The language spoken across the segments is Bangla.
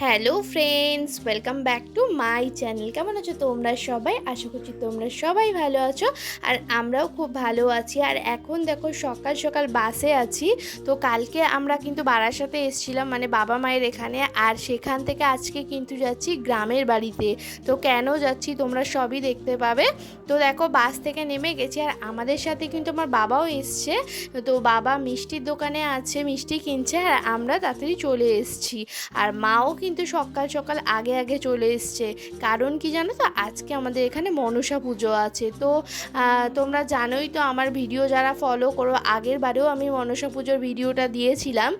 Hello friends, welcome back to my channel. কেমন আছো তোমরা সবাই? আশা করছি তোমরা সবাই ভালো আছো, আর আমরাও খুব ভালো আছি। আর এখন দেখো সকাল সকাল বাসে আছি। তো কালকে আমরা কিন্তু বারাসাতে এসেছিলাম, মানে বাবা মায়ের এখানে, আর সেখান থেকে আজকে কিন্তু যাচ্ছি গ্রামের বাড়িতে। তো কেন যাচ্ছি তোমরা সবই দেখতে পাবে। তো দেখো বাস থেকে নেমে গেছি, আর আমাদের সাথে কিন্তু আমার বাবাও এসছে। তো বাবা মিষ্টির দোকানে আছে, মিষ্টি কিনছে, আর আমরা তাড়াতাড়ি চলে এসেছি। আর মাও কিন্তু সকাল সকাল আগে আগে চলে এসছে। কারণ কি জানো তো, আজকে আমাদের এখানে মনসা পুজো আছে। তো তোমরা জানোই তো, আমার ভিডিও যারা ফলো করো, আগের বারেও আমি মনসা পুজোর ভিডিওটা দিয়েছিলাম।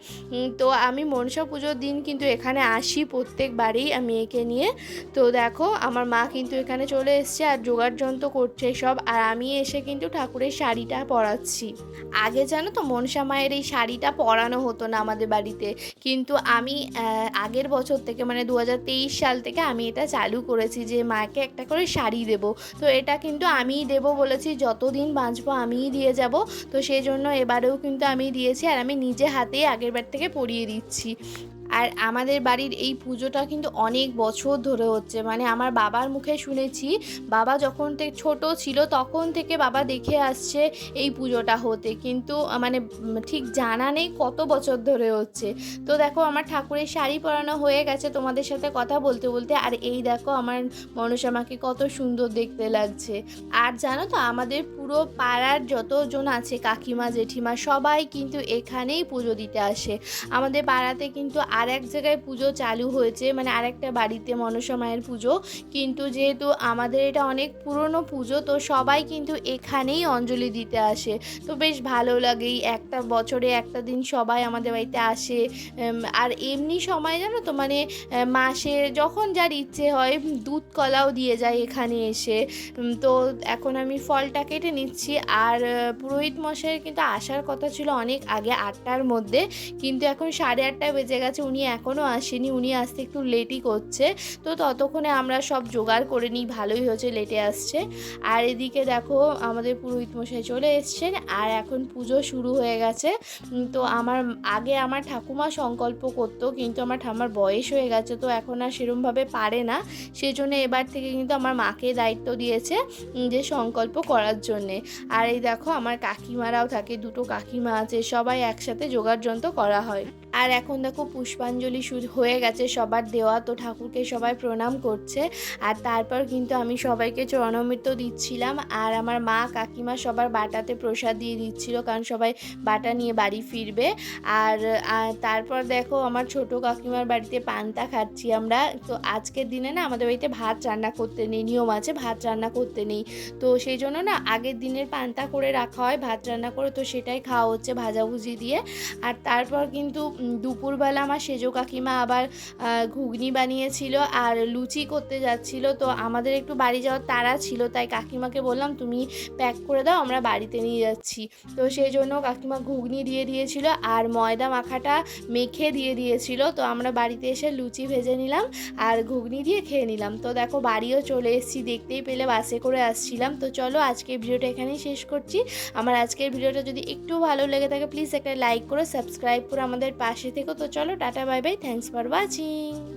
তো আমি মনসা পুজোর দিন কিন্তু এখানে আসি প্রত্যেকবারেই আমি একে নিয়ে। তো দেখো আমার মা কিন্তু এখানে চলে এসছে আর জোগাড় যন্ত্র করছে সব, আর আমি এসে কিন্তু ঠাকুরের শাড়িটা পরাচ্ছি। আগে জানো তো মনসা মায়ের এই শাড়িটা পরানো হতো না আমাদের বাড়িতে, কিন্তু আমি আগের বছর থেকে, মানে 2023 সাল থেকে আমি এটা চালু করেছি যে মাকে একটা করে শাড়ি দেব। তো এটা কিন্তু আমিই দেবো বলেছি, যতদিন বাঁচবো আমিই দিয়ে যাব। তো সেই জন্য এবারেও কিন্তু আমি দিয়েছি, আর আমি নিজে হাতেই আগের বার থেকে পরিয়ে দিচ্ছি। আর আমাদের বাড়ির এই পুজোটা কিন্তু অনেক বছর ধরে হচ্ছে, মানে আমার বাবার মুখে শুনেছি, বাবা যখন থেকে ছোট ছিল তখন থেকে বাবা দেখে আসছে এই পুজোটা হতে, কিন্তু মানে ঠিক জানা নেই কত বছর ধরে হচ্ছে। তো দেখো আমার ঠাকুরের শাড়ি পরানো হয়ে গেছে তোমাদের সাথে কথা বলতে বলতে, আর এই দেখো আমার মনসা মাকে কত সুন্দর দেখতে লাগছে। আর জানো তো আমাদের পুরো পাড়ার যতজন আছে, কাকিমা জেঠিমা সবাই কিন্তু এখানেই পুজো দিতে আসে। আমাদের পাড়াতে কিন্তু আর এক জায়গায় পুজো চালু হয়েছে, মানে আরেকটা বাড়িতে মনসা মায়ের পুজো, কিন্তু যেহেতু আমাদের এটা অনেক পুরনো পুজো, তো সবাই কিন্তু এখানেই অঞ্জলি দিতে আসে। তো বেশ ভালো লাগে, এই একটা বছরে একটা দিন সবাই আমাদের বাড়িতে আসে। আর এমনি সময় জানো তো, মানে মাসে যখন যার ইচ্ছে হয় দুধ কলাও দিয়ে যায় এখানে এসে। তো এখন আমি ফলটা কেটে নিচ্ছি। আর পুরোহিত মশাইয়ের কিন্তু আসার কথা ছিল অনেক আগে, 8টার মধ্যে, কিন্তু এখন 8:30 বেজে গেছে, উনি এখনও আসেনি, উনি আসতে একটু লেটই করছে। তো ততক্ষণে আমরা সব জোগাড় করে নিই, ভালোই হয়েছে লেটে আসছে। আর এদিকে দেখো আমাদের পুরোহিত মশাই চলে এসছেন, আর এখন পুজো শুরু হয়ে গেছে। তো আগে আমার ঠাকুমা সংকল্প করতো, কিন্তু আমার ঠাম্মার বয়স হয়ে গেছে, তো এখন আর সেরমভাবে পারে না। সেজন্য এবার থেকে কিন্তু আমার মাকে দায়িত্ব দিয়েছে যে সংকল্প করার জন্যে। আর এই দেখো আমার কাকিমারাও থাকে, দুটো কাকিমা আছে, সবাই একসাথে জোগাড় যন্ত্র করা হয়। আর এখন দেখো পুষ্পাঞ্জলি শুরু হয়ে গেছে সবার দেওয়া, তো ঠাকুরকে সবাই প্রণাম করছে। আর তারপর কিন্তু আমি সবাইকে চরণামৃত দিচ্ছিলাম, আর আমার মা কাকিমা সবার বাটাতে প্রসাদ দিয়ে দিচ্ছিল, কারণ সবাই বাটা নিয়ে বাড়ি ফিরবে। আর তারপর দেখো আমার ছোট কাকিমার বাড়িতে পান্তা খাচ্ছি আমরা। তো আজকের দিনে না আমাদের বাড়িতে ভাত রান্না করতে নেই, নিয়ম আছে ভাত রান্না করতে নেই। তো সেই জন্য না আগের দিনের পান্তা করে রাখা হয় ভাত রান্না করে, তো সেটাই খাওয়া হচ্ছে ভাজাভুজি দিয়ে। আর তারপর কিন্তু দুপুরবেলা আমার সেজো কাকিমা আবার ঘুগনি বানিয়েছিল আর লুচি করতে যাচ্ছিল। তো আমাদের একটু বাড়ি যাওয়ার তাড়া ছিল, তাই কাকিমাকে বললাম তুমি প্যাক করে দাও, আমরা বাড়িতে নিয়ে যাচ্ছি। তো সেই জন্য কাকিমা ঘুগনি দিয়ে দিয়েছিল, আর ময়দা মাখাটা মেখে দিয়ে দিয়েছিল। তো আমরা বাড়িতে এসে লুচি ভেজে নিলাম আর ঘুগনি দিয়ে খেয়ে নিলাম। তো দেখো বাড়িও চলে এসেছি, দেখতেই পেলে বাসে করে আসছিলাম। তো চলো আজকের ভিডিওটা এখানেই শেষ করছি। আমার আজকের ভিডিওটা যদি একটু ভালো লেগে থাকে প্লিজ একটা লাইক করো, সাবস্ক্রাইব করে আমাদের পাশে থেকো। তো চলো tata bye bye, thanks for watching.